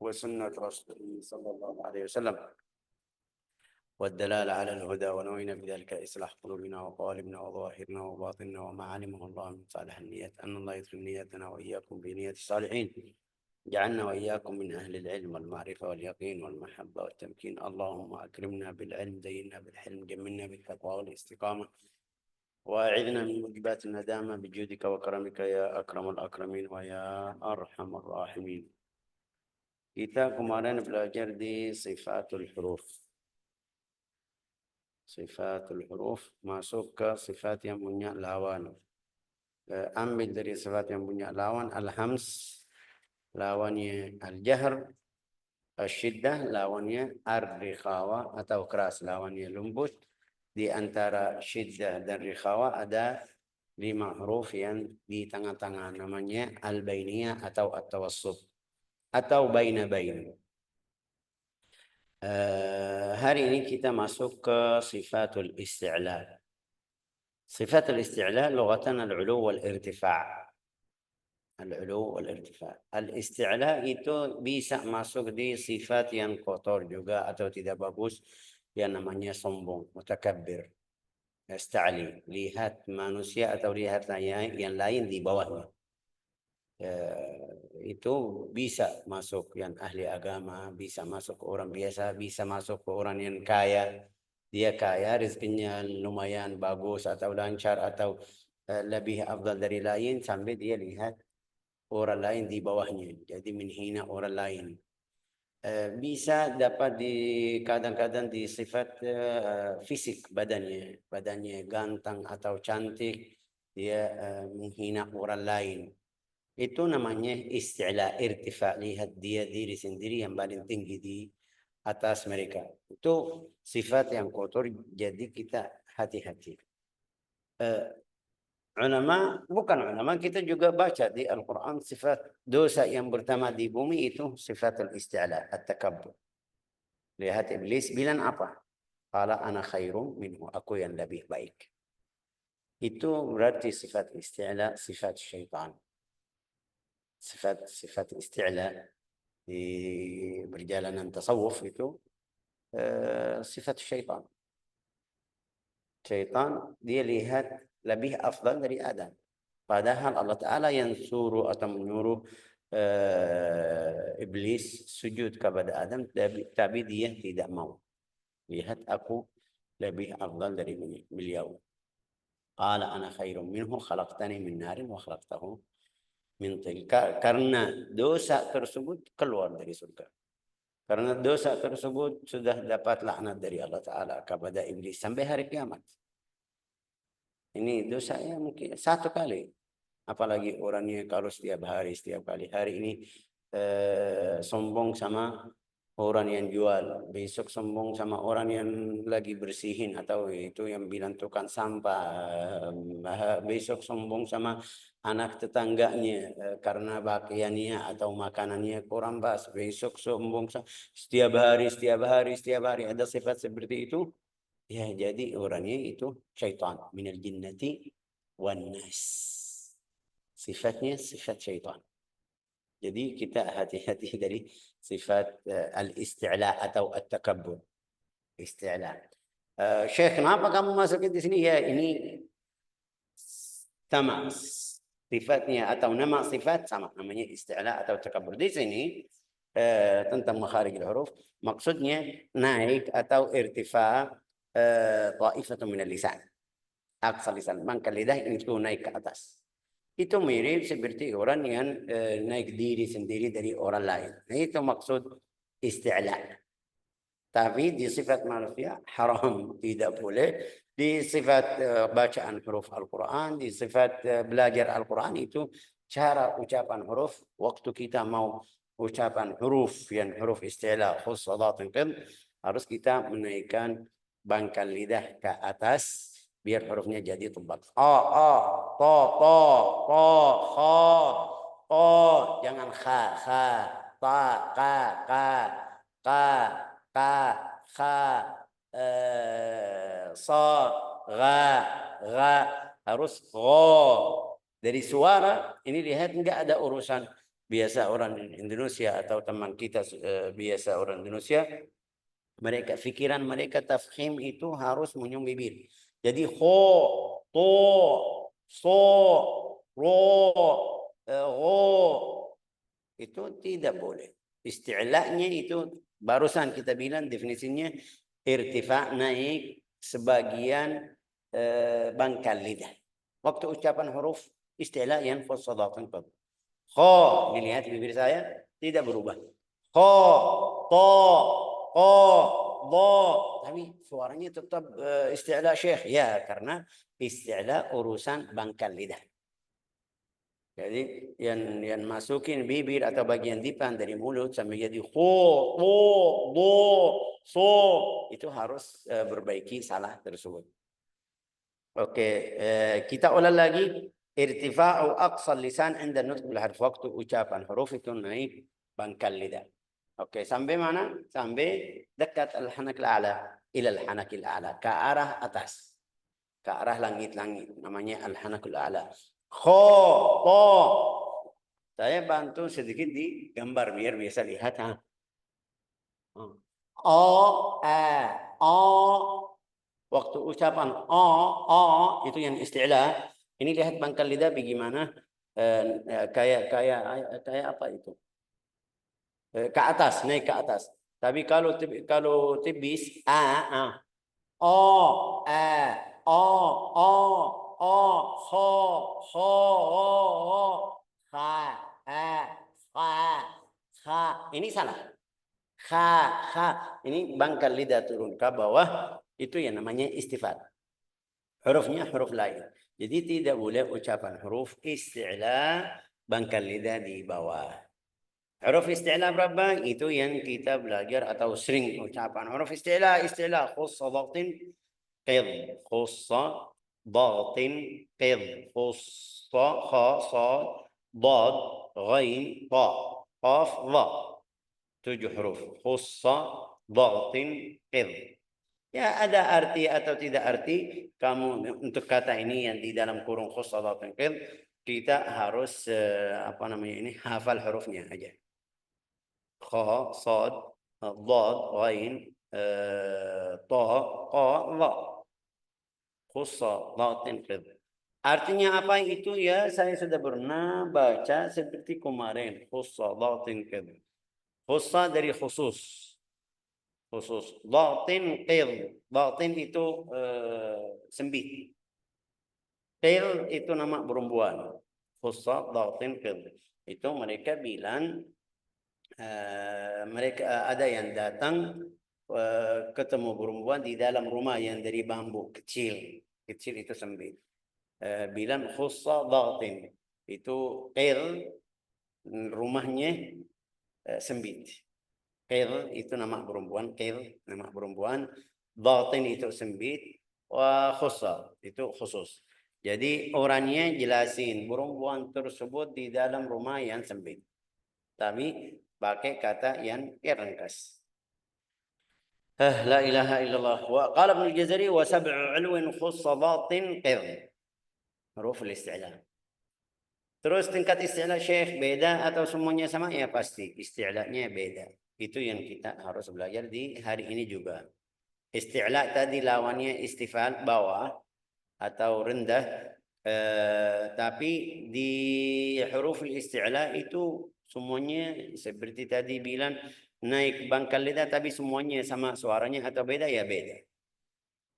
وسنة رسوله صلى الله عليه وسلم، والدلالة على الهدى، ونوينا بذلك إصلاح قلوبنا وقوالبنا وظواهرنا وباطننا وما علمه الله من صالح النيات، أن الله يدخل نياتنا وإياكم بنية الصالحين، جعلنا وإياكم من أهل العلم والمعرفة واليقين والمحبة والتمكين. اللهم أكرمنا بالعلم، زينا بالحلم، جملنا بالتقوى والاستقامة، وأعذنا من موجبات الندامة بجودك وكرمك يا أكرم الأكرمين ويا أرحم الراحمين. Kita kemarin belajar di sifatul huruf. Sifatul huruf masuk ke sifat yang punya lawan. Ambil dari sifat yang punya lawan, al-hams lawannya al-jahr, al-syiddah lawannya ar-rikhawa atau keras, lawannya lembut. Di antara syiddah dan rikhawa ada 5 huruf yang di tengah-tengah, namanya al-bainiyah atau at-tawassut atau baina-bain. Hari ini kita masuk ke sifatul isti'la. Sifatul isti'la lughatan al-'ulu wal-irtifa'. Al-'ulu wal-irtifa'. Al-isti'la itu bisa masuk di sifat yang kotor juga atau tidak bagus, yang namanya sombong, mutakabbir. Ista'li, lihat manusia atau lihat yang lain di bawahnya. Itu bisa masuk yang ahli agama, bisa masuk ke orang biasa, bisa masuk ke orang yang kaya. Dia kaya, rezekinya lumayan bagus atau lancar atau lebih afdal dari lain, sampai dia lihat orang lain di bawahnya, jadi menghina orang lain. Bisa dapat kadang-kadang di sifat fisik badannya ganteng atau cantik, dia menghina orang lain. Itu namanya isti'la, irtifa', lihat dia diri sendiri yang paling tinggi di atas mereka. Itu sifat yang kotor, jadi kita hati-hati. Bukan ulama, kita juga baca di Al-Quran sifat dosa yang pertama di bumi itu sifatul isti'la, at-takabbur. Lihat iblis bilang apa? Qala ana khairum minhu, aku yang lebih baik. Itu berarti sifat isti'la, sifat syaitan. Sifat isti'la di perjalanan tasawuf itu sifat syaitan. Syaitan dia lihat lebih afdal dari Adam. Padahal Allah Ta'ala yang suruh atau menyuruh iblis sujud kepada Adam, tapi dia tidak mau. Lihat aku lebih afdal dari beliau. Qala ana khairum minhu khalaqtani min narin wa khalaqtahu min tin. Karena dosa tersebut keluar dari surga. Karena dosa tersebut sudah dapat laknat dari Allah Ta'ala kepada iblis sampai hari kiamat. Ini dosanya mungkin 1 kali. Apalagi orangnya kalau setiap kali. Hari ini sombong sama orang yang jual, besok sombong sama orang yang lagi bersihin atau itu yang bilang tukang sampah, besok sombong sama anak tetangganya karena pakaiannya atau makanannya kurang pas, besok sombong setiap hari ada sifat seperti itu. Ya, jadi orangnya itu syaitan, minal jinnati wan nas. Sifatnya sifat syaitan. Jadi kita hati-hati dari sifat al-isti'la atau at-takabbur. Isti'la. Syekh, kenapa kamu masukin di sini? Ya, ini sama sifatnya atau nama sifat sama, namanya isti'la atau takabbur. Di sini tentang makharijul huruf, maksudnya naik atau irtifa ta'ifatun minal lisan. Aqsal lisan, mangkal lidah itu naik ke atas. Itu mirip seperti orang yang naik diri sendiri dari orang lain. Nah, itu maksud isti'la. Tapi di sifat manusia haram, tidak boleh. Di sifat bacaan huruf Al-Quran, di sifat belajar Al-Quran itu cara ucapan huruf. Waktu kita mau ucapan huruf yang huruf isti'la, khussadatun qid, harus kita menaikkan bangkal lidah ke atas biar hurufnya jadi tebal. To, kha, jangan kha, ta, ka, kha, sa, ga, harus gho. Dari suara ini lihat enggak ada urusan biasa orang Indonesia atau teman kita biasa orang Indonesia, pikiran mereka tafkhim itu harus menyung bibir. Jadi ho, to, so, ro, itu tidak boleh. Isti'la'nya itu barusan kita bilang definisinya irtifa, naik sebagian bangkal lidah. Waktu ucapan huruf isti'la' yanfus sadaqan qad. Kho, dilihat bibir saya tidak berubah. Kho, to, ko, do, tapi suaranya tetap isti'la syekh. Ya, karena isti'la urusan bangkal lidah. Jadi yang masukin bibir atau bagian depan dari mulut sampai jadi ho, to, do, so, itu harus berbaiki salah tersebut. Oke, kita ulang lagi. Irtifa'u aqsal lisan inda nutq bil harf. Waktu ucapan huruf itu naik bangkal lidah. Oke, sampai mana? Sampai dekat al-hanak al-a'la, ila al-hanak al-a'la, ke arah atas, ke arah langit-langit, namanya al-hanak al-a'la. Kho, to. Saya bantu sedikit di gambar biar bisa lihat. O, o. Waktu ucapan o itu yang isti'la. Ini lihat pangkal lidah bagaimana kayak apa itu? Ke atas, naik ke atas. Tapi kalau tipis o, o, ho, kha. Ini salah. Kha. Ini bangkal lidah turun ke bawah. Itu yang namanya istifal. Hurufnya huruf lain. Jadi tidak boleh ucapan huruf isti'la bangkal lidah di bawah. Huruf isti'la berapa? Itu yang kita belajar atau sering ucapan. Huruf isti'la, khussa dhatin qid, khussa dhatin qid, khussa kha sad dad ghain ta qaf dha. 7 huruf. Khussa dhatin qid. Ya ada arti atau tidak arti. Kamu untuk kata ini yang di dalam kurung khussa dhatin qid, kita harus hafal hurufnya aja. Kha, sad, dad, ghain, ta, qa, dha. Khussa dhatin qid. Artinya apa itu ya? Saya sudah pernah baca seperti kemarin. Khussa dhatin qid. Khussa dari khusus. Dhatin qid. Dhatin itu sempit. Qid itu nama perempuan. Khussa dhatin qid. Itu mereka bilang mereka ada yang datang ketemu perempuan di dalam rumah yang dari bambu kecil itu sempit. Bilang khussa dhatin. Itu qid rumahnya sempit. Qid itu nama perempuan, dhatin itu sempit, wa khussa itu khusus. Jadi orangnya jelasin perempuan tersebut di dalam rumah yang sempit. Tapi pakai kata yang ringkas. La ilaha illallah. Wa qala Ibnu Jazari wa sab'u 'ulwin khussa dhatin qid. Huruf al-isti'la. Terus tingkat isti'la Syekh beda atau semuanya sama? Ya pasti isti'lanya beda. Itu yang kita harus belajar di hari ini juga. Isti'la tadi lawannya istifal bawah atau rendah. Tapi di huruf isti'la itu semuanya seperti tadi bilang naik pangkal lidah, tapi semuanya sama suaranya atau beda ya beda.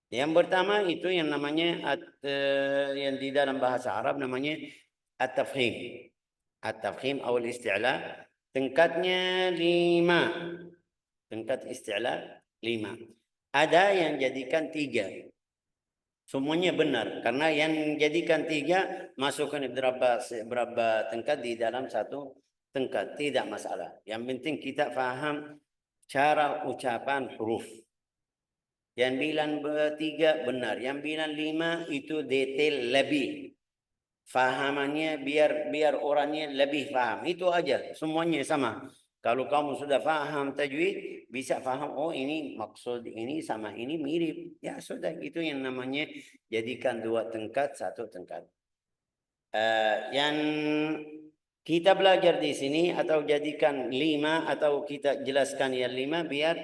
Yang pertama itu yang namanya yang di dalam bahasa Arab namanya at-tafkhim. At-tafkhim atau isti'la tingkatnya 5. Tingkat isti'la 5. Ada yang jadikan 3. Semuanya benar karena yang jadikan 3 masukkan berapa tingkat di dalam satu tingkat, tidak masalah. Yang penting kita faham cara ucapan huruf. Yang bilang 3 benar, yang bilang 5 itu detail lebih. Fahamannya biar orangnya lebih paham. Itu aja, semuanya sama. Kalau kamu sudah paham tajwid, bisa paham, oh ini maksud ini sama ini mirip. Ya sudah, itu yang namanya jadikan 2 tingkat, 1 tingkat. Yang Kita belajar di sini atau jadikan 5 atau kita jelaskan yang 5 biar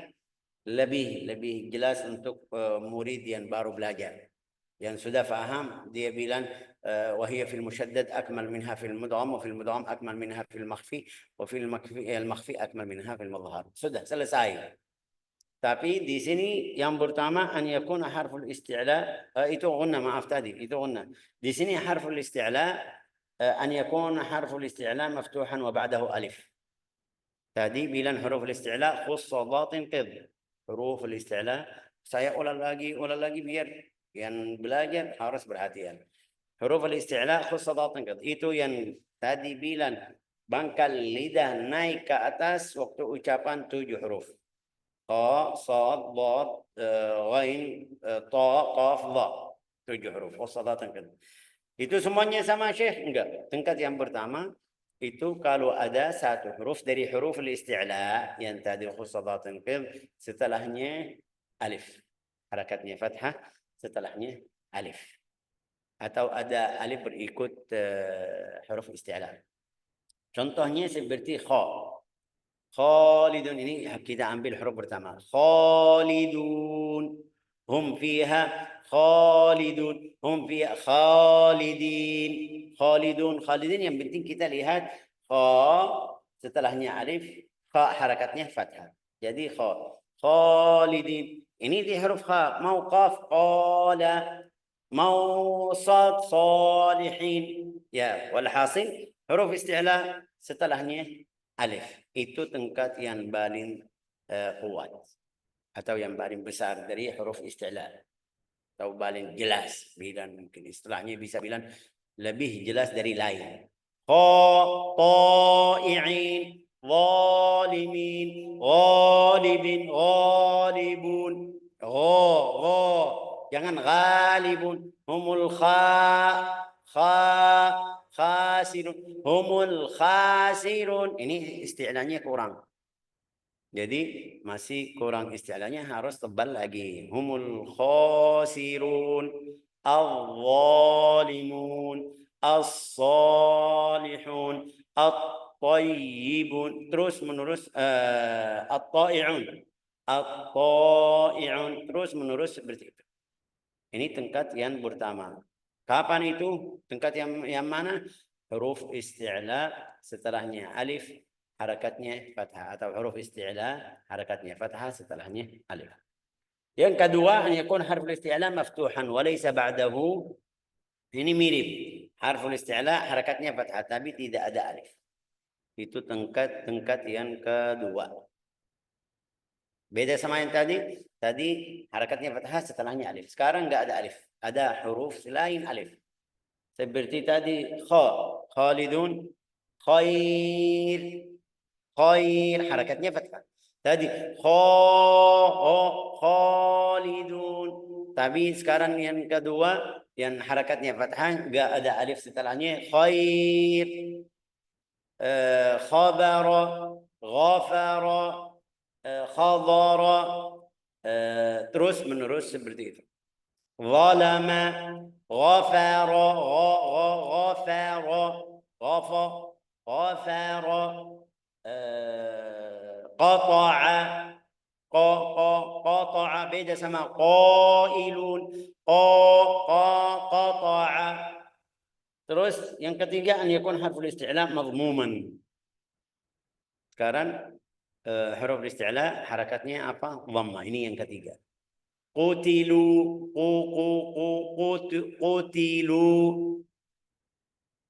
lebih jelas untuk murid yang baru belajar. Yang sudah faham dia bilang وهي في المشدد أكمل منها في المدغم وفي المدغم أكمل منها في المخفي وفي المخفي أكمل منها في المظهر. Sudah selesai. Tapi di sini yang pertama an yakuna harful isti'la itu gunna, maaf tadi itu gunna. Di sini harful isti'la أن يكون حرف الاستعلاء مفتوحا وبعده ألف. Tadi bilang huruf isti'la khussadat qid. Huruf isti'la saya ulang lagi biar yang belajar harus perhatian. Huruf isti'la khussadat qid. Itu yang tadi bilang bangkal lidah naik ke atas waktu ucapan 7 huruf. Qa, sad, dad, ghain, ta, qaf, dha. 7 huruf khussadat qid. Itu semuanya sama Syekh? Enggak. Tingkat yang pertama itu kalau ada satu huruf dari huruf isti'la yang tadi khussadatun qid, setelahnya alif. Harakatnya fathah, setelahnya alif. Atau ada alif berikut huruf isti'la. Contohnya seperti kha. Khalidun, ini kita ambil huruf pertama. Khalidun. Hum fiha khalidun. Hum fiha khalidin. Khalidin yang penting kita lihat kha setelahnya alif, kha harakatnya fathah. Jadi kha. Khalidin. Ini di huruf kha. Mau qaf qala. Mau sad salihin. Ya, walhasil huruf isti'la setelahnya alif. Itu tingkat yang paling kuat atau yang paling besar dari huruf isti'la atau paling jelas. Bilang mungkin istilahnya bisa bilang lebih jelas dari lain. Ta'i'in, zalimin, ghalibin, ghalibun. Jangan ghalibun. Humul khasirun. Humul khasirun. Ini istilahnya kurang. Jadi masih kurang istilahnya, harus tebal lagi. Humul khasirun, al-zalimun, as-salihun, at-tayyibun. Terus menerus at-ta'i'un. At-ta'i'un. Terus menerus seperti itu. Ini tingkat yang pertama. Kapan itu? Tingkat yang mana? Huruf isti'la setelahnya alif, harakatnya fathah. Atau huruf isti'la harakatnya fathah setelahnya alif. Yang kedua, an yakun harful isti'la maftuhan walaysa ba'dahu. Ini mirip. Harful isti'la harakatnya fathah tapi tidak ada alif. Itu tingkat yang kedua. Beda sama yang tadi. Tadi harakatnya fathah setelahnya alif. Sekarang enggak ada alif. Ada huruf selain alif. Seperti tadi kha, khalidun, khair, khair, harakatnya fathah. Tadi khalidun. Tapi sekarang yang kedua yang harakatnya fathah enggak ada alif setelahnya. Khair, khabara, ghafara, khadara, terus menerus seperti itu. Zalama, ghafara, ghafara, qata'a, qata'a beda sama qailun, qata'a. Terus yang ketiga an yakun harful isti'la madhmuman. Sekarang huruf isti'la harakatnya apa? Dhamma. Ini yang ketiga. Qutilu, qutilu.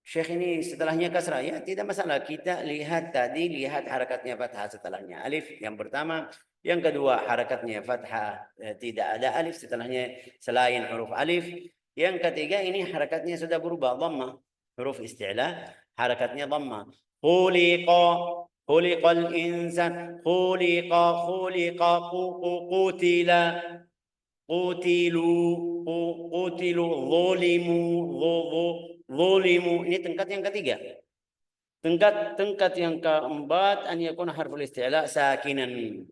Syekh ini setelahnya kasrah. Ya, tidak masalah. Kita lihat tadi, lihat harakatnya fathah setelahnya alif. Yang pertama. Yang kedua, harakatnya fathah. Tidak ada alif setelahnya selain huruf alif. Yang ketiga, ini harakatnya sudah berubah. Dhamma. Huruf isti'la, harakatnya dhamma. Khuliqa. Khuliqal insan, khuliqa, qutila, qutilu, zulimu. Ini tingkat yang ketiga. Tingkat yang keempat an yakun harful isti'la sakinan.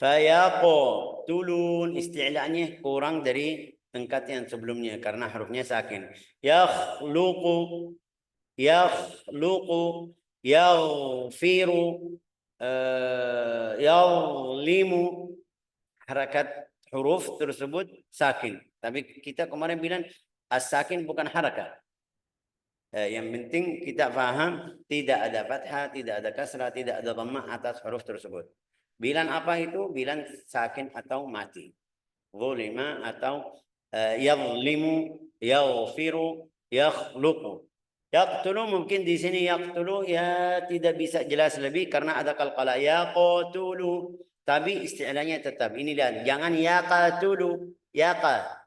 Fayaqtulun, isti'lanya kurang dari tingkat yang sebelumnya karena hurufnya sakin. Yakhluqu, yakhluqu, yaghfiru, yadhlimu. Harakat huruf tersebut sakin. Tapi kita kemarin bilang as-sakin bukan harakat. Yang penting kita faham tidak ada fathah, tidak ada kasrah, tidak ada dhammah atas huruf tersebut. Bilan apa itu? Bilan sakin atau mati. Zulima atau yadhlimu, yaghfiru, yakhluqu. Yaqtulu mungkin di sini yaqtulu ya tidak bisa jelas lebih karena ada qalqalah yaqtulu. Tapi istilahnya tetap ini lihat, jangan yaqatulu,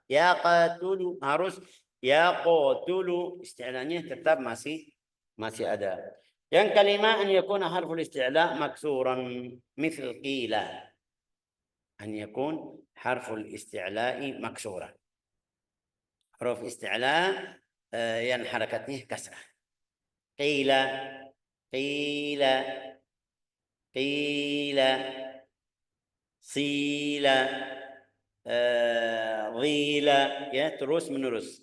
yaqatulu, harus yaqtulu, istilahnya tetap masih ada. Yang kelima an yakuna harful isti'la maksuran mithl qila. An yakun harful isti'la'i maksura. Huruf isti'la yang harakatnya kasrah. Qila, qila, qila, sila, ghila, ya terus menerus.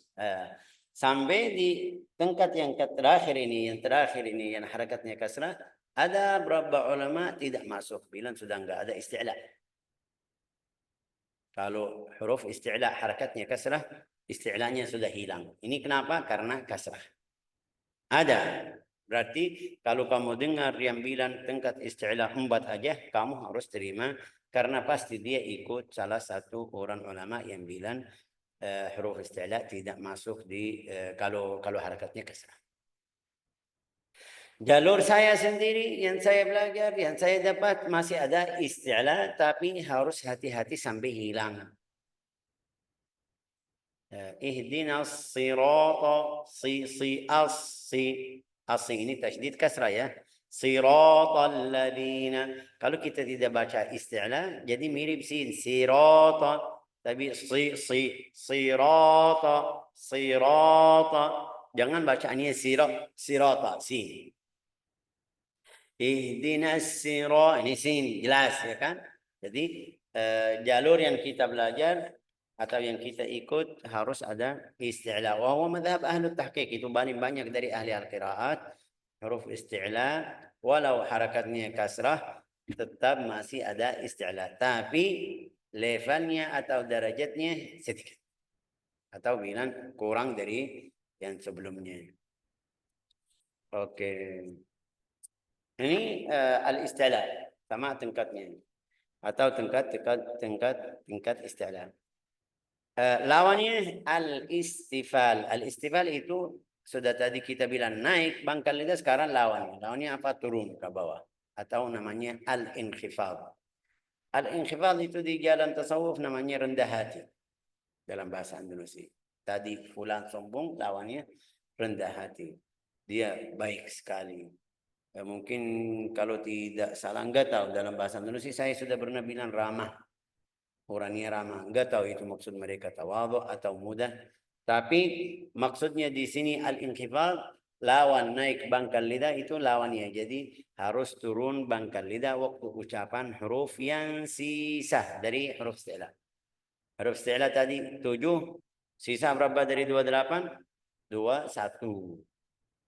Sampai di tingkat yang terakhir ini, yang harakatnya kasrah, ada beberapa ulama tidak masuk bilang sudah enggak ada isti'la. Kalau huruf isti'la harakatnya kasrah, isti'lanya sudah hilang. Ini kenapa? Karena kasrah. Ada. Berarti kalau kamu dengar yang bilang tingkat isti'la 4 aja, kamu harus terima. Karena pasti dia ikut salah satu orang ulama yang bilang huruf isti'la tidak masuk di kalau harakatnya kasrah. Jalur saya sendiri yang saya belajar, yang saya dapat masih ada isti'la, tapi harus hati-hati sampai hilang. Ihdinas sirata, asi ini tasydid kasrah ya. Siratal ladina. Kalau kita tidak baca isti'la, jadi mirip sin. Sirata, tapi sirata. Jangan bacaannya sirata, sin. Ihdinas sirata, ini sin, jelas ya kan? Jadi jalur yang kita belajar atau yang kita ikut harus ada isti'la. Wa huwa madhab ahli tahqiq, itu banyak dari ahli al-qiraat. Huruf isti'la walau harakatnya kasrah tetap masih ada isti'la, tapi levelnya atau derajatnya sedikit atau bilang kurang dari yang sebelumnya. Oke. Ini al-isti'la sama tingkatnya atau tingkat isti'la. Lawannya al-istifal. Al-istifal itu sudah tadi kita bilang naik pangkal lidah, sekarang lawannya. Lawannya apa? Turun ke bawah. Atau namanya al-inkhifad. Al-inkhifad itu di jalan tasawuf namanya rendah hati. Dalam bahasa Indonesia. Tadi fulan sombong, lawannya rendah hati. Dia baik sekali. Mungkin kalau tidak salah, enggak tahu dalam bahasa Indonesia saya sudah pernah bilang ramah. Orangnya ramah, enggak tahu itu maksud mereka tawadhu atau mudah. Tapi maksudnya di sini al-inkhifad, lawan naik pangkal lidah itu lawannya. Jadi harus turun pangkal lidah waktu ucapan huruf yang sisa dari huruf isti'la. Huruf isti'la tadi 7, sisa berapa dari 28? 21.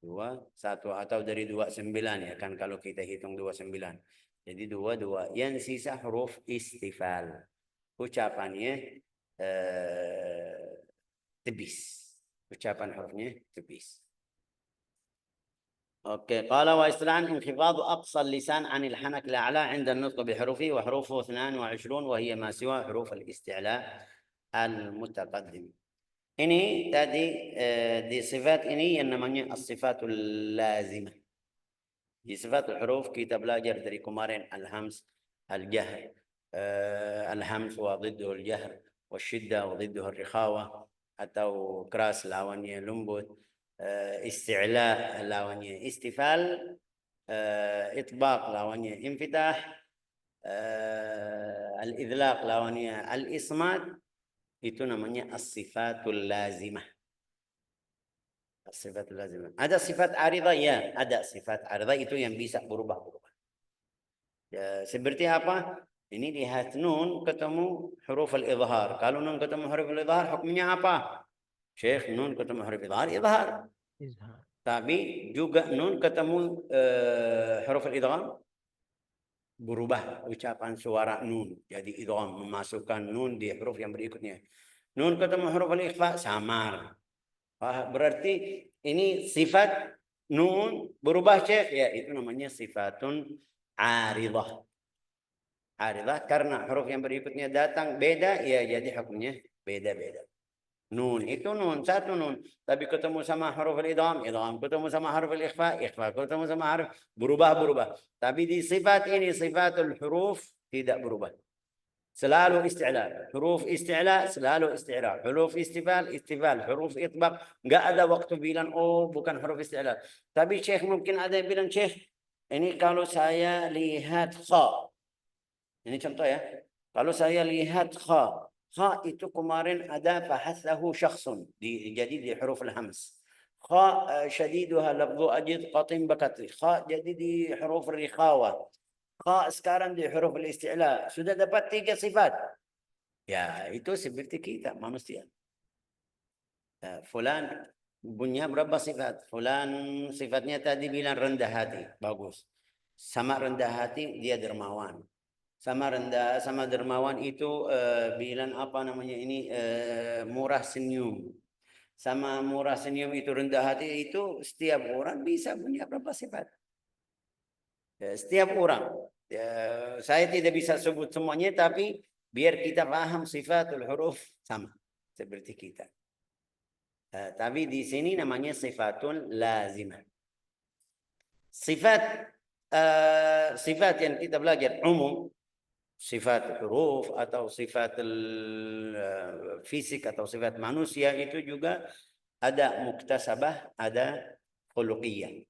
21 atau dari 29 ya kan kalau kita hitung 29. Jadi 22. Yang sisa huruf istifal. Ucapannya tebis. Ucapan hurufnya tebis. Oke, qala wa istilahan inkhifadu aqsa lisan anil hanak la'ala 'inda an-nutq bi hurufi wa hurufu 22 wa hiya ma siwa huruf al-isti'la al-mutaqaddim. Ini tadi di sifat ini yang namanya as-sifatul lazimah. Di sifatul huruf kita belajar dari kemarin al-hams, al-jahr, al-hams wa dhidduhu al-jahr, wa syiddah wa dhidduhu al-rikhawa, atau keras lawannya lembut, isti'la lawannya istifal, itbaq lawannya infitah, al-idlaq lawannya al-ismat. Itu namanya as-sifatul lazimah. As-sifatul lazimah. Ada sifat aridah ya, ada sifat aridah itu yang bisa berubah-ubah. Ya, seperti apa? Ini lihat nun ketemu huruf al-idhar. Kalau nun ketemu huruf al-idhar, hukumnya apa? Syekh, nun ketemu huruf al-idhar, idhar. Tapi juga nun ketemu huruf al-idgham berubah ucapan suara nun. Jadi idgham memasukkan nun di huruf yang berikutnya. Nun ketemu huruf al-ikhfa samar. Berarti ini sifat nun berubah Syekh, ya itu namanya sifatun aridah. Aridah karena huruf yang berikutnya datang beda, ya jadi hukumnya beda-beda. Nun itu nun, satu nun. Tapi ketemu sama huruf al-idgham, idgham. Ketemu sama huruf al-ikhfa, ikhfa. Ketemu sama huruf, berubah. Tapi di sifat ini, sifatul huruf tidak berubah. Selalu isti'la. Huruf isti'la, selalu isti'la. Huruf istifal, istifal. Huruf itbaq. Nggak ada waktu bilang, oh bukan huruf isti'la. Tapi Syekh mungkin ada yang bilang, Syekh, ini kalau saya lihat kha. Ini contoh ya. Kalau saya lihat kha. Kha itu kemarin ada fahathahu syakhsun. Jadi di huruf al-hams. Kha syadiduha lafzu ajid qatim bakatri. Kha jadi di huruf rikhawa. Kha sekarang di huruf al-isti'la. Sudah dapat 3 sifat. Ya itu seperti kita manusia. Fulan punya berapa sifat? Fulan sifatnya tadi bilang rendah hati. Bagus. Sama rendah hati dia dermawan. Sama dermawan itu bilang apa namanya ini murah senyum. Sama murah senyum itu rendah hati itu setiap orang bisa punya berapa sifat. Setiap orang. Saya tidak bisa sebut semuanya tapi biar kita paham sifatul huruf sama seperti kita. Tapi di sini namanya sifatun lazimah. Sifat yang kita belajar umum, sifat huruf atau sifat fisik atau sifat manusia itu juga ada muktasabah, ada khuluqiyah.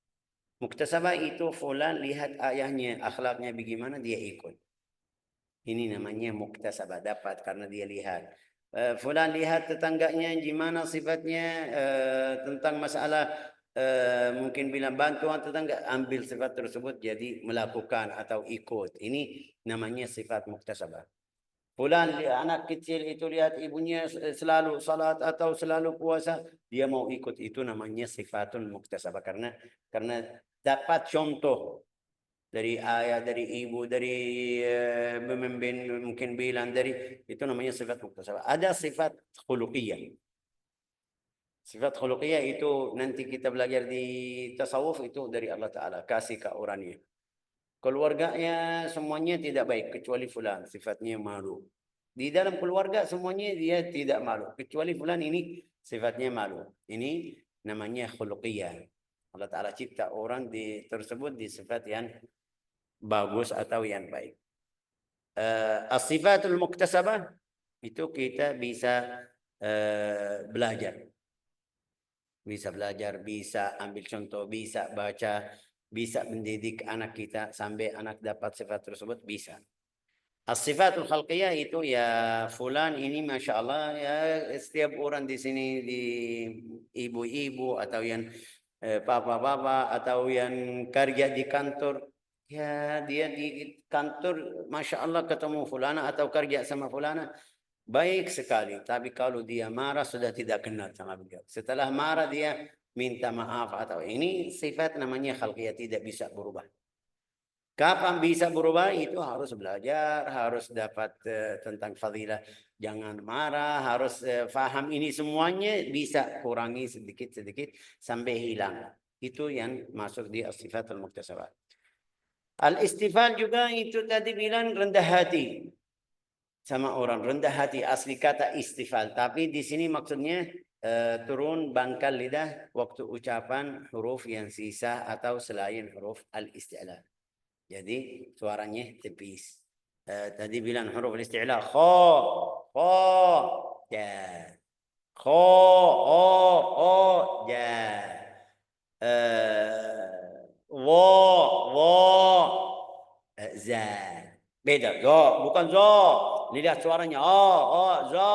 Muktasabah itu fulan lihat ayahnya, akhlaknya bagaimana dia ikut. Ini namanya muktasabah, dapat karena dia lihat. Fulan lihat tetangganya gimana sifatnya tentang masalah mungkin bilang bantuan tetangga, ambil sifat tersebut jadi melakukan atau ikut. Ini namanya sifat muktasabah. Fulan anak kecil itu lihat ibunya selalu salat atau selalu puasa, dia mau ikut, itu namanya sifatun muktasabah karena dapat contoh dari ayah, dari ibu, dari pemimpin mungkin bilang dari, itu namanya sifat muktasabah. Ada sifat khuluqiyah. Sifat khuluqiyah itu nanti kita belajar di tasawuf, itu dari Allah Ta'ala, kasih ke orangnya. Keluarganya semuanya tidak baik, kecuali fulan, sifatnya malu. Di dalam keluarga semuanya dia tidak malu, kecuali fulan ini sifatnya malu. Ini namanya khuluqiyah. Allah Ta'ala cipta orang tersebut di sifat yang bagus atau yang baik. As-sifatul muktasabah itu kita bisa belajar. Bisa belajar, bisa ambil contoh, bisa baca, bisa mendidik anak kita sampai anak dapat sifat tersebut, bisa. As-sifatul khalqiyah itu ya fulan ini Masya Allah ya, setiap orang di sini, di ibu-ibu atau yang papa-papa atau yang kerja di kantor, ya dia di kantor Masya Allah ketemu fulana atau kerja sama fulana, baik sekali. Tapi kalau dia marah sudah tidak kenal sama beliau. Setelah marah dia minta maaf atau ini sifat namanya khalqiyah, tidak bisa berubah. Kapan bisa berubah? Itu harus belajar, harus dapat tentang fadilah. Jangan marah, harus faham ini semuanya, bisa kurangi sedikit-sedikit sampai hilang. Itu yang masuk di as-sifatul muktasabah. Al-istifal juga itu tadi bilang rendah hati. Sama orang rendah hati, asli kata istifal, tapi di sini maksudnya turun bangkal lidah waktu ucapan huruf yang sisa atau selain huruf al-isti'la. Jadi suaranya tipis. Tadi bilang huruf al-isti'la kha, ya, kha, ya, wa, za. Beda, za, bukan za. Lihat suaranya, za.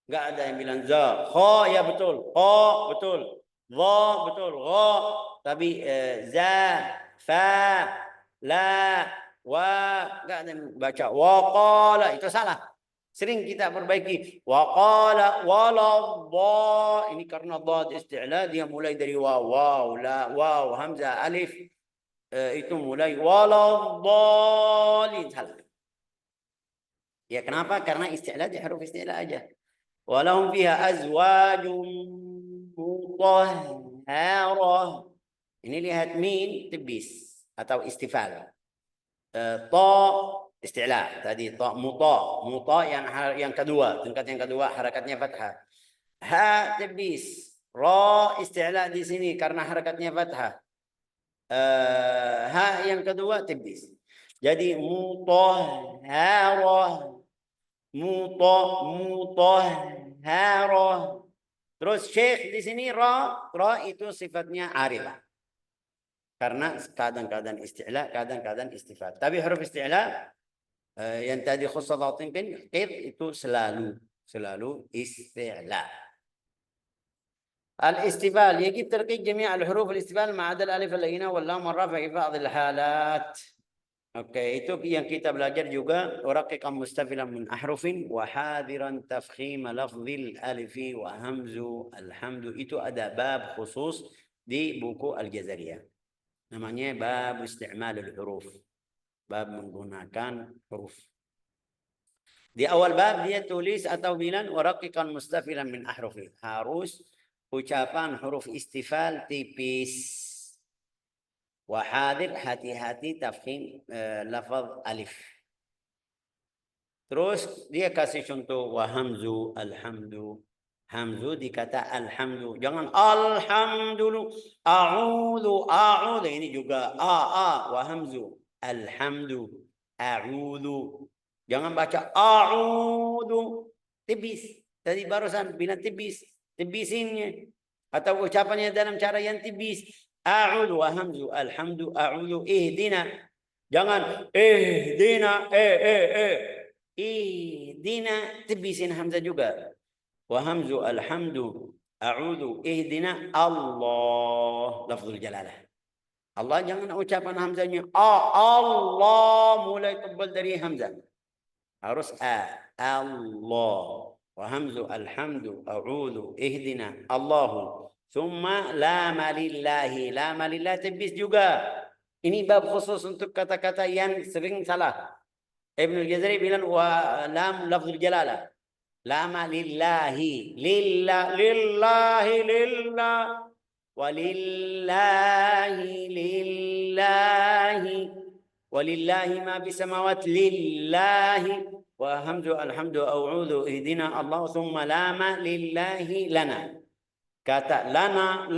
Enggak ada yang bilang za. Kha ya betul, kha betul, za betul, gha. Tapi za, fa, la, wa, enggak ada yang baca wa qala, itu salah. Sering kita perbaiki. Wa qala waladh. Ini karena dhad isti'la dia mulai dari waw, waw, la, waw, hamzah, alif. Itu mulai waladhdallin. Salah. Ya kenapa? Karena isti'la di huruf isti'la aja. Walahum fiha azwajum mutahharah. Ini lihat min tibis atau istifal. Ta isti'la tadi ta muta yang kedua, tingkat yang kedua harakatnya fathah. Ha tibis, ra isti'la di sini karena harakatnya fathah. Ha yang kedua tibis. Jadi mutahharah, mutahharah. Terus syekh di sini ra itu sifatnya aridah. Karena kadang-kadang isti'la, kadang-kadang istifal. Tapi huruf isti'la yang tadi khussatin qid itu selalu isti'la. Al-istifal يجب ترقيق جميع الحروف الاستفال ما عدا الالف اللينه واللام والرفع في بعض الحالات. Oke, itu yang kita belajar juga uraqiqan mustafilan min ahrufin wa hadiran tafkhim lafzil alifi wa hamzu alhamdu. Itu ada bab khusus di buku Al-Jazariyah. Namanya bab isti'mal al-huruf. Bab menggunakan huruf. Di awal bab dia tulis atau bilang uraqiqan mustafilan min ahrufi. Harus ucapan huruf istifal tipis. Wa hadir hati-hati tafkhim lafaz alif. Terus dia kasih contoh wa hamzu alhamdu. Hamzu dikata alhamdu. Jangan alhamdulu. A'udhu. Ini juga wa hamzu. Alhamdu. A'udhu. Jangan baca a'udhu. Tibis. Tadi barusan bilang tibis. Tibisinnya. Atau ucapannya dalam cara yang tibis. A'udhu wa hamzu. Alhamdu. A'udhu. Ihdina. Jangan ihdina. Ihdina. Tibisin hamzah juga. Wa hamzu alhamdu a'udhu ihdina Allah lafzul jalalah. Allah jangan ucapan hamzanya Allah mulai tebal dari hamzah. Harus Allah. Wa hamzu alhamdu a'udhu ihdina Allahu. Thumma lama lillahi. Lama lillahi tibis juga. Ini bab khusus untuk kata-kata yang sering salah. Ibnu Jazari bilang wa lam lafzul jalalah. Lama lillahi, lillahi, walillahi, walillahi ma bisamawat lillahi, wa hamdu alhamdu a'udhu ihdina Allah, thumma lama lillahi lana. Kata lana,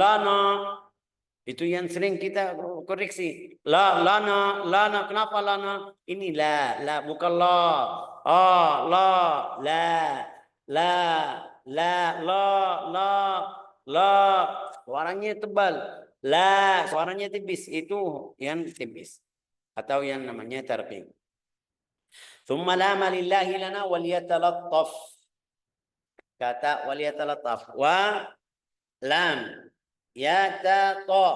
itu yang sering kita koreksi. Lana, kenapa lana? Ini la, bukan la, suaranya tebal. La, suaranya tipis. Itu yang tipis. Atau yang namanya tarqiq. Thumma lama lillahi lana waliyatalattaf. Kata waliyatalattaf. Wa lam. Yata to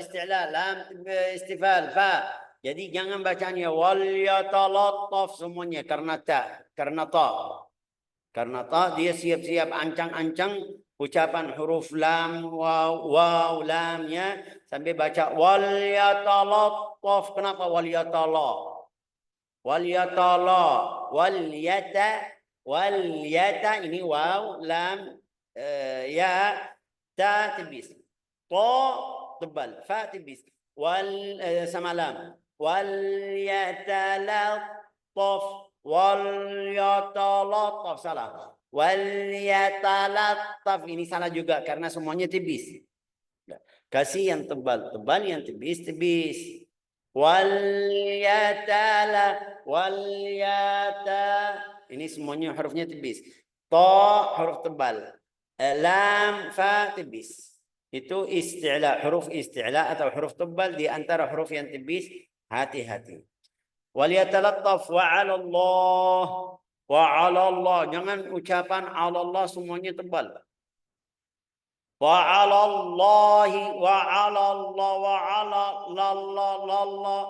isti'la. Lam istifal. Fa. Jadi jangan bacanya waliyatalattaf semuanya karena ta. Karena ta dia siap-siap ancang-ancang ucapan huruf lam waw lamnya sampai baca waliyatalattaf. Kenapa waliyatala walyata ini waw lam ya ta tibis to tebal fa tibis sama lam walyatalattaf walyatalattaf salah. Walyatalattaf ini salah juga karena semuanya tibis. Kasih yang tebal yang tibis. Ini semuanya hurufnya tibis. Ta huruf tebal. Lam fa tibis. Itu isti'la, huruf isti'la atau huruf tebal di antara huruf yang tibis. Hati-hati. Waliyatalattaf wa 'ala Allah. Jangan ucapan 'ala Allah semuanya tebal. Wa 'ala Allahi wa 'ala Allah wa 'ala Allah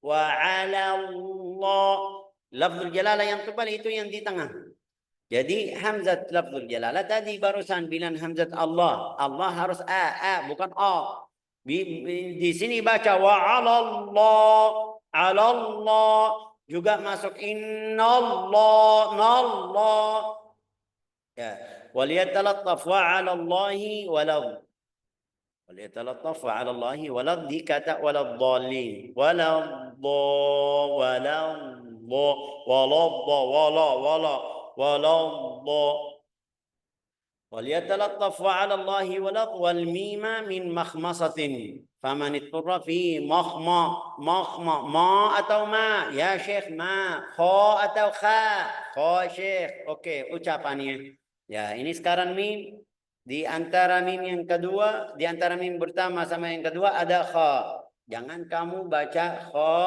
wa 'ala Allah. Lafzul jalalah yang tebal itu yang di tengah. Jadi hamzat lafzul jalalah tadi barusan bilang hamzat Allah. Allah harus a bukan a. Di sini baca wa 'alallah, 'alallah juga masuk innallah, nallah. Ya, waliyatalattaf wa 'alallahi walad. Waliyatalattaf wa 'alallahi walad dikata walad dhalin. Walad walad walad wala walad وليتلطف على الله ولط والميم من مخمصة فمن اضطر في مخمة ما atau ma ya Syekh ma kho atau kha kho Syekh oke ucapannya ya ini sekarang mim di antara mim yang kedua di antara mim pertama sama yang kedua ada kha jangan kamu baca kho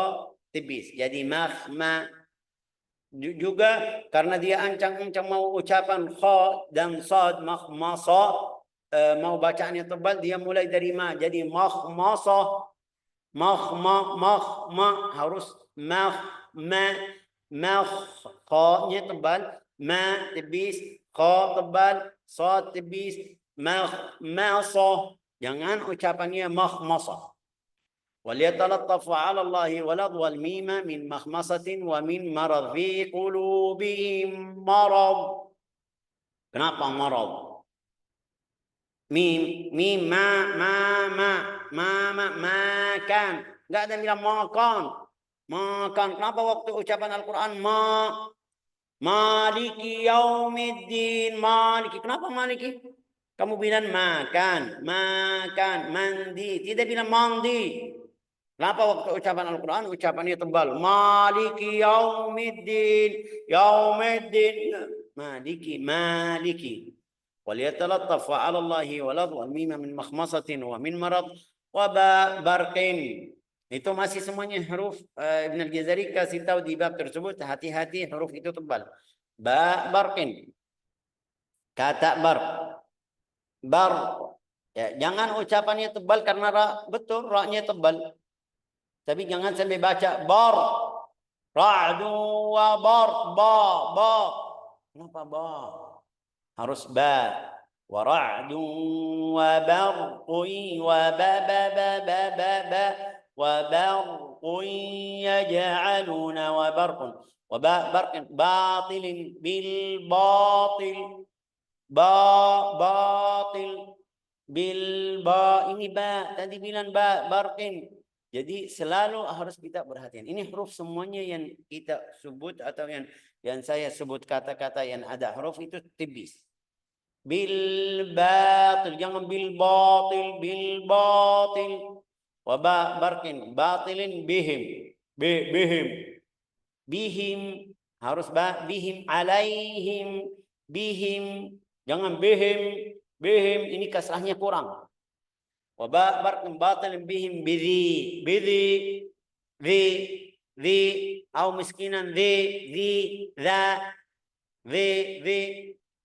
tipis jadi makhma juga karena dia ancang-ancang mau ucapan kha dan sad makhmasa mau bacaannya tebal dia mulai dari ma jadi makhmasa makhma harus ma kha-nya tebal ma tebis kha tebal sad tebis makhmasa jangan ucapannya makhmasa وليتلطف على الله ولظ والميم من مخمصة ومن مرض في قلوبهم مرض. Kenapa marad? Mim makan. Enggak ada bilang makan. Makan. Kenapa waktu ucapan Al-Quran maliki yaumiddin maliki. Kenapa maliki? Kamu bilang makan, mandi. Tidak bilang mandi. Kenapa waktu ucapan Al-Quran ucapannya tebal? Maliki yaumiddin, yaumiddin. Maliki. Waliyatalattaf wa 'ala Allahi walad wal mim min makhmasatin wa min marad wa ba barqin. Itu masih semuanya huruf Ibn al-Jazari kasih tahu di bab tersebut hati-hati huruf itu tebal. Ba barqin. Kata bar. Ya, jangan ucapannya tebal karena betul ra-nya tebal. Tapi jangan sampai baca bar. Ra'du wa ba. Kenapa ba? Harus ba. Wa ra'du wa barqi wa ba. Wa barqun yaj'aluna wa barqun. Wa barqin batilin bil batil. Batil. Bil ba. Ini ba. Tadi bilang ba. Barqin. Jadi selalu harus kita perhatian. Ini huruf semuanya yang kita sebut atau yang saya sebut kata-kata yang ada huruf itu tipis. Bil batil, jangan bil batil, bil batil. Wa barqin, batilin bihim. Bihim harus bihim alaihim, bihim. Jangan bihim ini kasrahnya kurang. وبرق باطل بهم بذي أو مسكينا ذي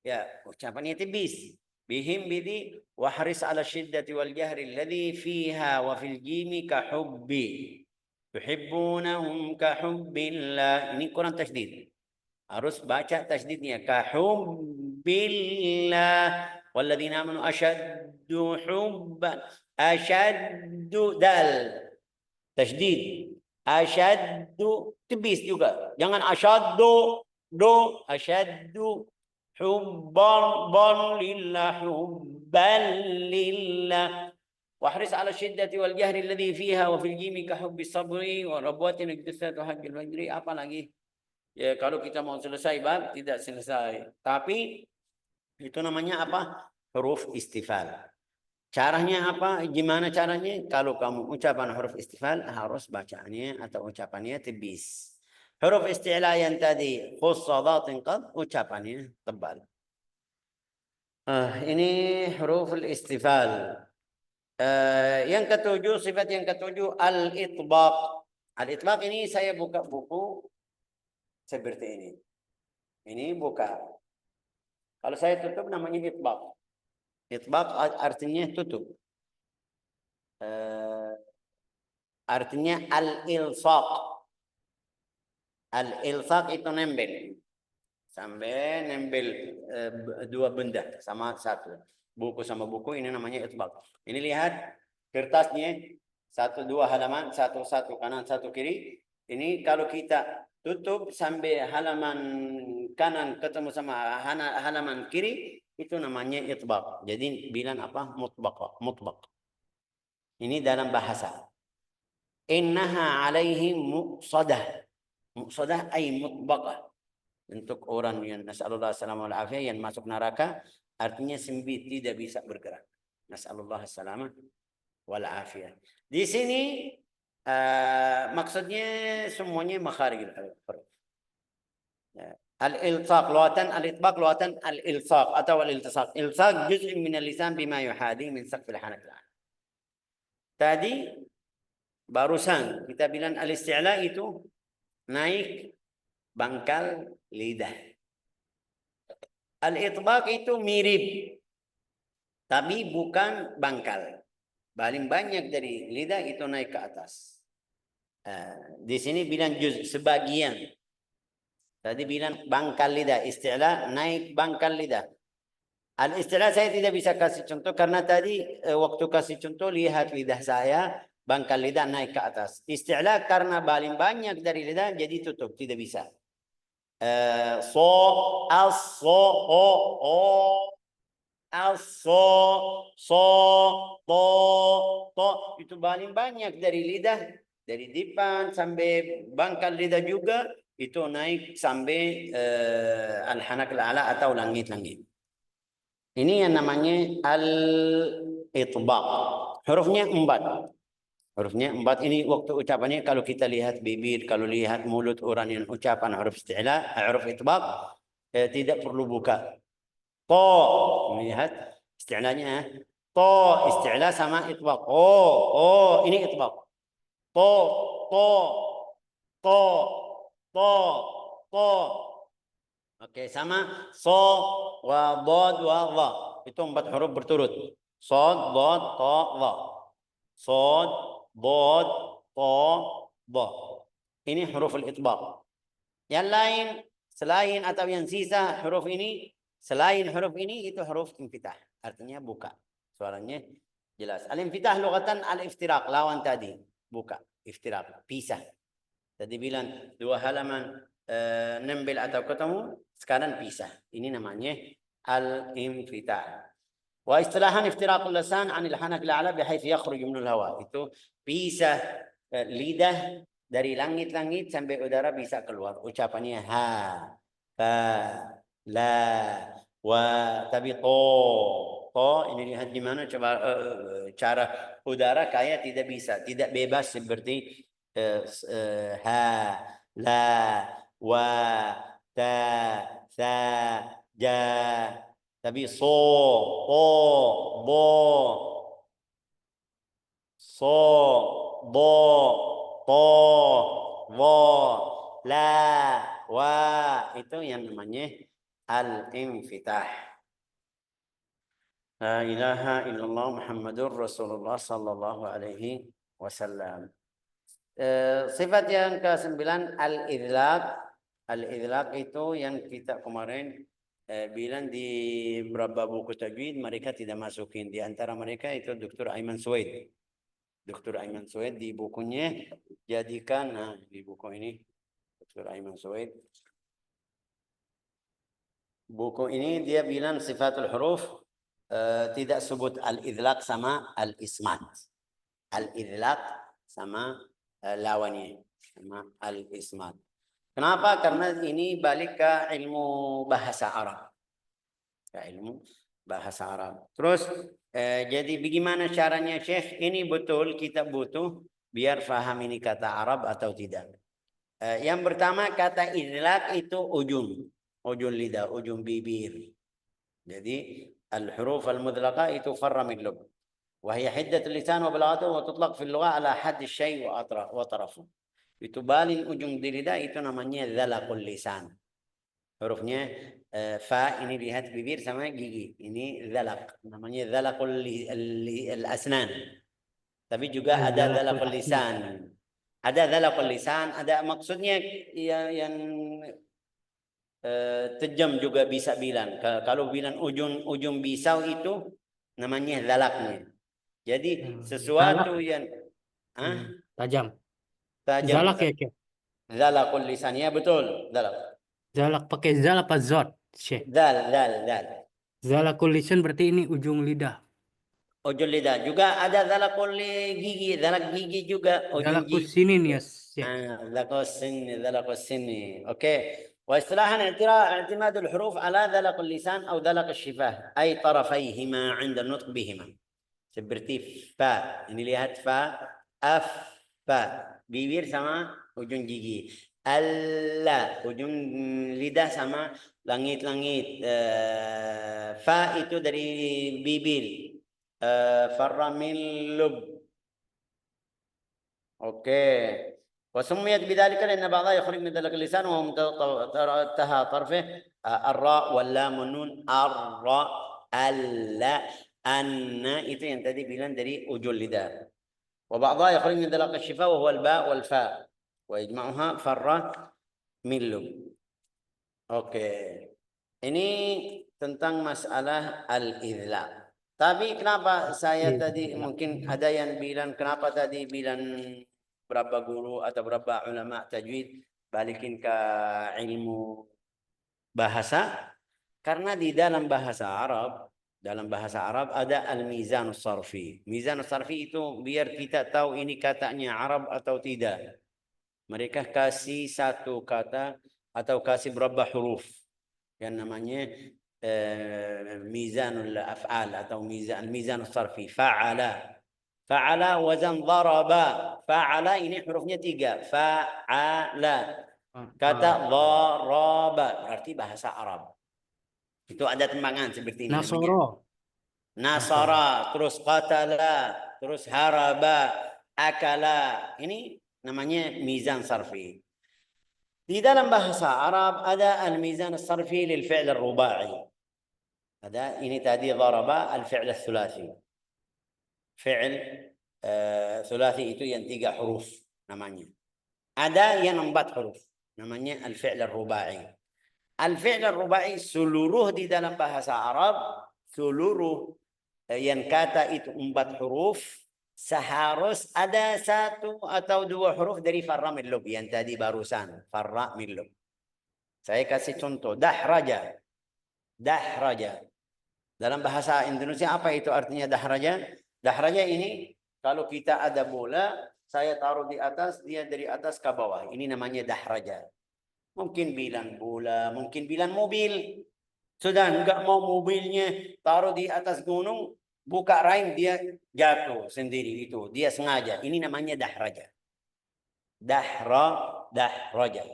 ya ucapannya tipis bihim bidhi wahris ala syiddati wal jahri alladhi fiha wa fil jimi ka hubbi yuhibbunahum ka hubbillah ini kurang tasydid harus baca tasydidnya ka hubbillah والذين آمنوا أشد حبا أشد دال تشديد أشد تبيس juga jangan أشد do أشد حبا لله حبا لله واحرص على الشدة والجهر الذي فيها وفي الجيم كحب الصبر وربوة الجثة وحج الفجر apa lagi ya kalau kita mau selesai bab tidak selesai tapi itu namanya apa? Huruf istifal. Caranya apa? Gimana caranya? Kalau kamu ucapan huruf istifal harus bacaannya atau ucapannya tebis. Huruf isti'la yang tadi khussadatin qad ucapannya tebal. Ini huruf istifal. Yang ketujuh sifat yang ketujuh al-itbaq. Al-itbaq ini saya buka buku seperti ini. Ini buka. Kalau saya tutup namanya itbaq. Itbaq artinya tutup. Artinya al-ilsaq. Al-ilsaq itu nempel. sampai nempel dua benda sama satu. Buku sama buku, ini namanya itbaq. Ini lihat kertasnya, 1-2 halaman, satu kanan, satu kiri. Ini kalau kita tutup sampai halaman kanan ketemu sama halaman kiri, itu namanya itbaq. Jadi bilang apa? Mutbaq. Ini dalam bahasa. Innaha alaihi muqsadah. Muqsadah ay mutbaqah. Untuk orang yang nasallallahu alaihi wasallam yang masuk neraka, artinya sempit, tidak bisa bergerak. Nasallallahu alaihi wal afiyah. Di sini maksudnya semuanya makharijul huruf. Al-ilsaq lughatan, al-itbaq lughatan al-ilsaq atau al-iltisaq. Ilsaq juz' min al-lisan bima yuhadi min saqf al-hanak. Tadi barusan kita bilang al-isti'la itu naik bangkal lidah. Al-itbaq itu mirip, tapi bukan bangkal. Paling banyak dari lidah itu naik ke atas. Di sini bilang juz, sebagian. Tadi bilang bangkal lidah, isti'la naik bangkal lidah. Al-isti'la saya tidak bisa kasih contoh karena tadi waktu kasih contoh lihat lidah saya, bangkal lidah naik ke atas. Isti'la karena paling banyak dari lidah jadi tutup, tidak bisa. To itu paling banyak dari lidah, dari depan sampai bangkal lidah juga itu naik sampai al-hanak al-a'la atau langit-langit. Ini yang namanya al-itbaq. Hurufnya 4. Hurufnya 4 ini waktu ucapannya kalau kita lihat bibir, kalau lihat mulut orang yang ucapan huruf isti'la, huruf itbaq tidak perlu buka. To, lihat isti'lanya. To, isti'la sama itbaq. Oh, ini itbaq. To. Oke, sama so, wa, bod, wa, wa. Itu 4 huruf berturut. Sod, bod, to, wa. Sod, bod, to, ba. Ini huruf al-itbaq. Yang lain, selain atau yang sisa huruf ini, selain huruf ini itu huruf infitah. Artinya buka. Suaranya jelas. Al-infitah lughatan al-iftiraq. Lawan tadi. Buka. Iftiraq. Pisah. Tadi bilang 2 halaman nempel atau ketemu. Sekarang pisah. Ini namanya al-infitah. Wa istilahan iftiraqul lisan 'anil hanak al-a'la bihayth yakhruju minal hawa. Itu pisah lidah dari langit-langit sampai udara bisa keluar. Ucapannya ha, fa, la, wa, tapi to ini lihat di mana coba cara udara kayak tidak bisa, tidak bebas seperti ha, la, wa, ta, sa, ja, tapi so, to, bo, to, wo, la, wa, itu yang namanya al-infitah. La ilaha illallah Muhammadur Rasulullah sallallahu alaihi wasallam. Sifat yang ke-9 al-idlaq. Al-idlaq itu yang kita kemarin bilang di beberapa buku tajwid mereka tidak masukin. Di antara mereka itu Dr. Aiman Suwaid. Dr. Aiman Suwaid di bukunya jadikan, di buku ini Dr. Aiman Suwaid. Buku ini dia bilang sifatul huruf tidak sebut al-idlaq sama al-ismat. Al-idlaq sama lawannya sama al-ismat. Kenapa? Karena ini balik ke ilmu bahasa Arab. Ke ilmu bahasa Arab. Terus jadi bagaimana caranya Syekh? Ini betul kita butuh biar paham ini kata Arab atau tidak. Yang pertama kata idlaq itu ujung lidah, ujung bibir. Jadi al-huruf al-mudlaqah itu farra min lub. وهي حدة اللسان وبلاغته وتطلق في اللغة على حد الشيء وطرفه. Itu paling ujung di lidah itu namanya dzalaqul lisan. Hurufnya fa ini lihat bibir sama gigi. Ini dzalaq. Namanya dzalaqul al-asnan. Tapi juga ada dzalaqul lisan. Ada dzalaqul lisan, ada maksudnya yang Tajam juga bisa bilan. Kalau bilan ujung pisau itu namanya zalaknya. Jadi Zalak. sesuatu yang Tajam. tajam. Zalak ya, Syekh. Zalakul lisan, ya betul. Zalak. Zalak pakai zal apa zot, Syekh? Zal. Zalakul lisan berarti ini ujung lidah. Ujung lidah. Juga ada zalakul gigi. Zalak gigi juga. Ujung Zalakus gigi. sini nih ya, Syekh. ذلك السن اوكي. واصطلاحا اعتماد الحروف على ذلك اللسان او ذلك الشفاه اي طرفيهما عند النطق بهما. Seperti fa, ini lihat fa, af, fa, bibir sama ujung gigi. Alla, ujung lidah sama langit-langit. Fa itu dari bibir. Farra min lub. اوكي. وسميت بذلك لان بعضها يخرج من ذلك اللسان وهو منتهى طرفه. الراء واللام والنون. الراء، اللا، ان، itu yang tadi bilang dari ujung lidah. وبعضها يخرج من ذلك الشفاء وهو الباء والفاء ويجمعها فرة من لب. Oke. Ini tentang masalah al-idla. Tapi kenapa saya tadi mungkin ada yang bilang kenapa tadi bilang berapa guru atau berapa ulama tajwid balikin ke ilmu bahasa, karena di dalam bahasa Arab ada al-mizanus sarfi. Mizanus sarfi itu biar kita tahu ini katanya Arab atau tidak. Mereka kasih satu kata atau kasih berapa huruf yang namanya mizanul af'al atau mizan sarfi. Fa'ala wazan daraba. Fa'ala ini hurufnya 3. Fa'ala. Kata daraba berarti bahasa Arab. Itu ada timbangan seperti ini namanya. Nasoro. Nasara, terus qatala, terus haraba, akala. Ini namanya mizan sarfi. Di dalam bahasa Arab ada al-mizan sarfi lil fi'l ar-ruba'i. Ada ini tadi daraba al-fi'l al-thulathi. Fi'l thulathi itu yang 3 huruf namanya. Ada yang 4 huruf namanya al-fi'l ar-ruba'i. Al-fi'l ar-ruba'i seluruh di dalam bahasa Arab, seluruh yang kata itu 4 huruf, seharus ada 1 atau 2 huruf dari farra min lub yang tadi barusan, farra min lub. Saya kasih contoh, dahraja. Dahraja. Dalam bahasa Indonesia apa itu artinya dahraja? Dahraja ini kalau kita ada bola, saya taruh di atas, dia dari atas ke bawah. Ini namanya dahraja. Mungkin bilang bola, mungkin bilang mobil. Sudah enggak mau mobilnya taruh di atas gunung, buka rain dia jatuh sendiri itu. Dia sengaja. Ini namanya dahraja. Dahraja.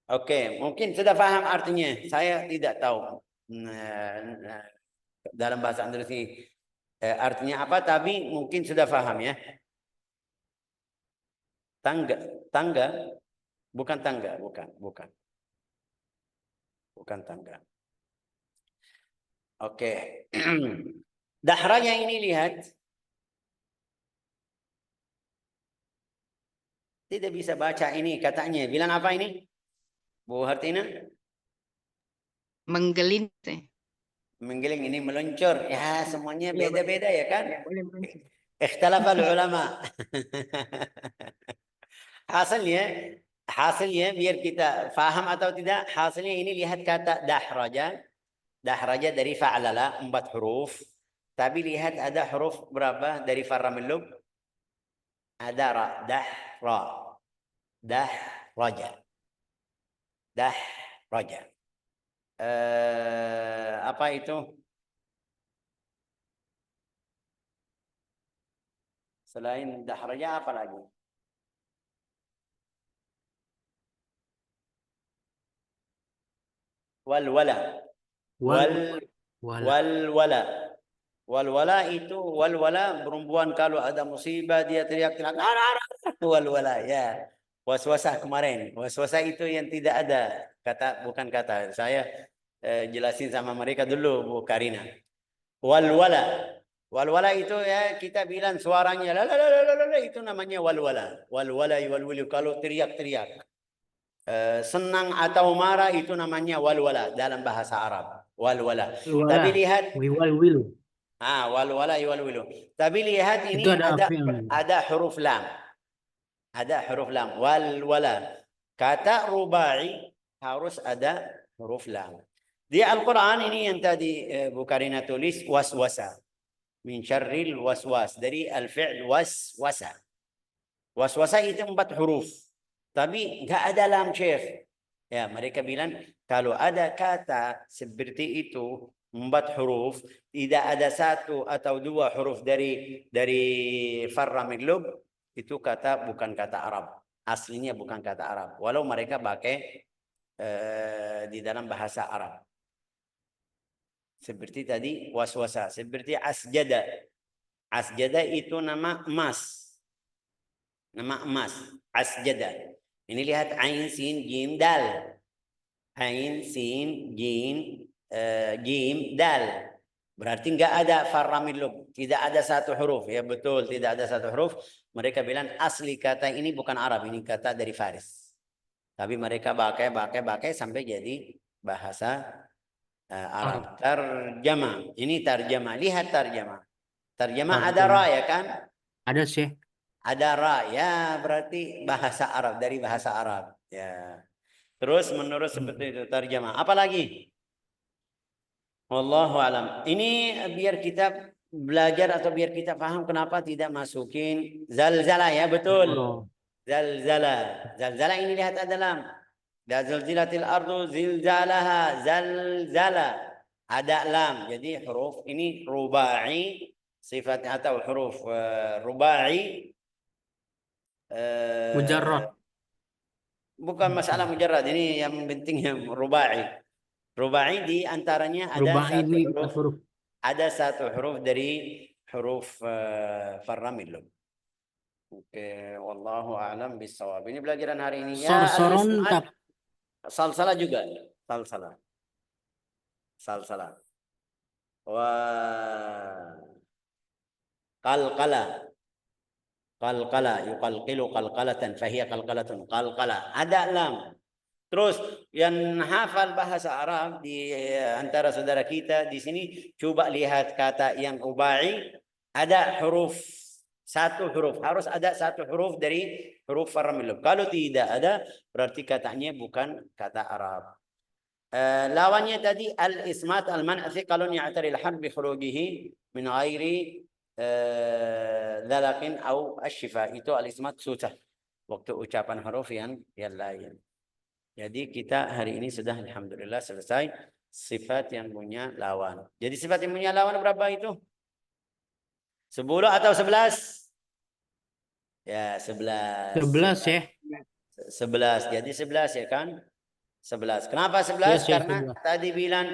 Oke, mungkin sudah paham artinya. Saya tidak tahu dalam bahasa Indonesia artinya apa, tapi mungkin sudah paham ya. Tangga, bukan tangga, bukan tangga. Oke. Dahraja ini lihat. Tidak bisa baca ini katanya. Bilang apa ini? Bu Hartina? Menggelinting. Menggiling ini meluncur. Ya semuanya beda-beda ya kan? Boleh. Ikhtalafal ulama. Hasilnya biar kita faham atau tidak, hasilnya ini lihat kata dahraja. Dahraja dari fa'lala 4 huruf. Tapi lihat ada huruf berapa dari farra min lub? Ada ra, dahra. Dahraja. Dahraja. Apa itu? Selain dahraja apa lagi? Walwala. Walwala itu perempuan kalau ada musibah dia teriak-teriak walwala ya. Waswasah kemarin. Waswasah itu yang tidak ada bukan kata. Saya jelasin sama mereka dulu Bu Karina. Walwala itu ya kita bilang suaranya itu namanya walwala. Walwala kalau teriak-teriak. senang atau marah itu namanya walwala dalam bahasa Arab. Walwala. Wala. Tapi lihat Wiwalwilu. walwala walwilu. Tapi lihat ini Itu ada fi'il. ada huruf lam. Ada huruf lam. Walwala. Kata rubai harus ada huruf lam. Di Al-Quran ini yang tadi Bukarina tulis waswasa. Min syarril waswas. Dari al-fi'l waswasa. Waswasa itu 4 huruf. Tapi nggak ada lam, Syekh. Ya, mereka bilang kalau ada kata seperti itu 4 huruf, tidak ada 1 atau 2 huruf dari farra min lub, itu kata bukan kata Arab. Aslinya bukan kata Arab. Walau mereka pakai di dalam bahasa Arab. Seperti tadi waswasa, seperti asjada. Asjada itu nama emas. Nama emas, asjada. Ini lihat ain sin jim dal. Ain sin jim jim dal. Berarti enggak ada farra min lub, tidak ada 1 huruf. Ya betul, tidak ada 1 huruf. Mereka bilang asli kata ini bukan Arab, ini kata dari Faris. Tapi mereka pakai sampai jadi bahasa Arab. Tarjamah. Ini tarjamah. Lihat tarjamah. Tarjamah ada ra ya kan? Ada, Syekh. Ada ra, ya berarti bahasa Arab, dari bahasa Arab. Ya. Terus menurut seperti itu tarjamah. Apa lagi? Wallahu alam. Ini biar kita belajar atau biar kita paham kenapa tidak masukin zalzala ya, betul. Zalzala. Zalzala ini lihat ada lam. Zalzilatil ardu zilzalaha, zalzala. Ada lam. Jadi huruf ini rubai, sifat atau huruf rubai. Mujarrad. Bukan masalah mujarrad, ini yang pentingnya rubai. Rubai di antaranya ada Rubai satu ini huruf. Ada 1 huruf dari huruf farra min lub. Oke, wallahu a'lam bissawab. Ini pelajaran hari ini ya. Sorsoron Salsalah juga. Salsalah. Qalqala. Qalqala yuqalqilu qalqalatan fahiya qalqalatun. Qalqala. Ada lam. Terus yang hafal bahasa Arab di antara saudara kita di sini, coba lihat kata yang rubai, ada huruf 1 huruf, harus ada 1 huruf dari huruf farra min lub. Kalau tidak ada, berarti katanya bukan kata Arab. Lawannya tadi al-ismat al-man' thiqalun ya'tari al-harb bi khurujihi min ghairi dzalakin au asy-syifa. Itu al-ismat susah waktu ucapan huruf yang lain. Jadi kita hari ini sudah alhamdulillah selesai sifat yang punya lawan. Jadi sifat yang punya lawan berapa itu? 10 atau 11? Ya, 11. 11 ya. 11. Jadi 11 ya kan? 11. Kenapa 11? Ya, Karena 11. tadi bilang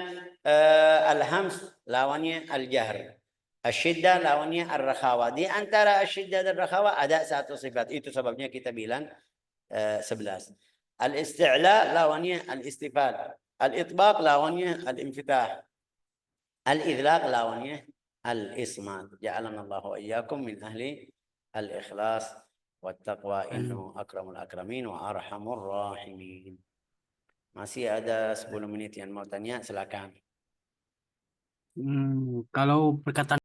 al-hams lawannya al-jahr. Asyiddah lawannya ar-rakhawa. Di antara asyiddah dan rakhawa ada 1 sifat. Itu sebabnya kita bilang 11. Al-isti'la lawannya al-istifal. Al-itbaq lawannya al-infitah. Al-idlaq lawannya al-ismat. Ja'alana Allah wa iyyakum min ahli al-ikhlas wa taqwa innahu akramul akramin wa arhamur rahimin. Masih ada 10 menit yang mau tanya, silakan. Kalau perkataan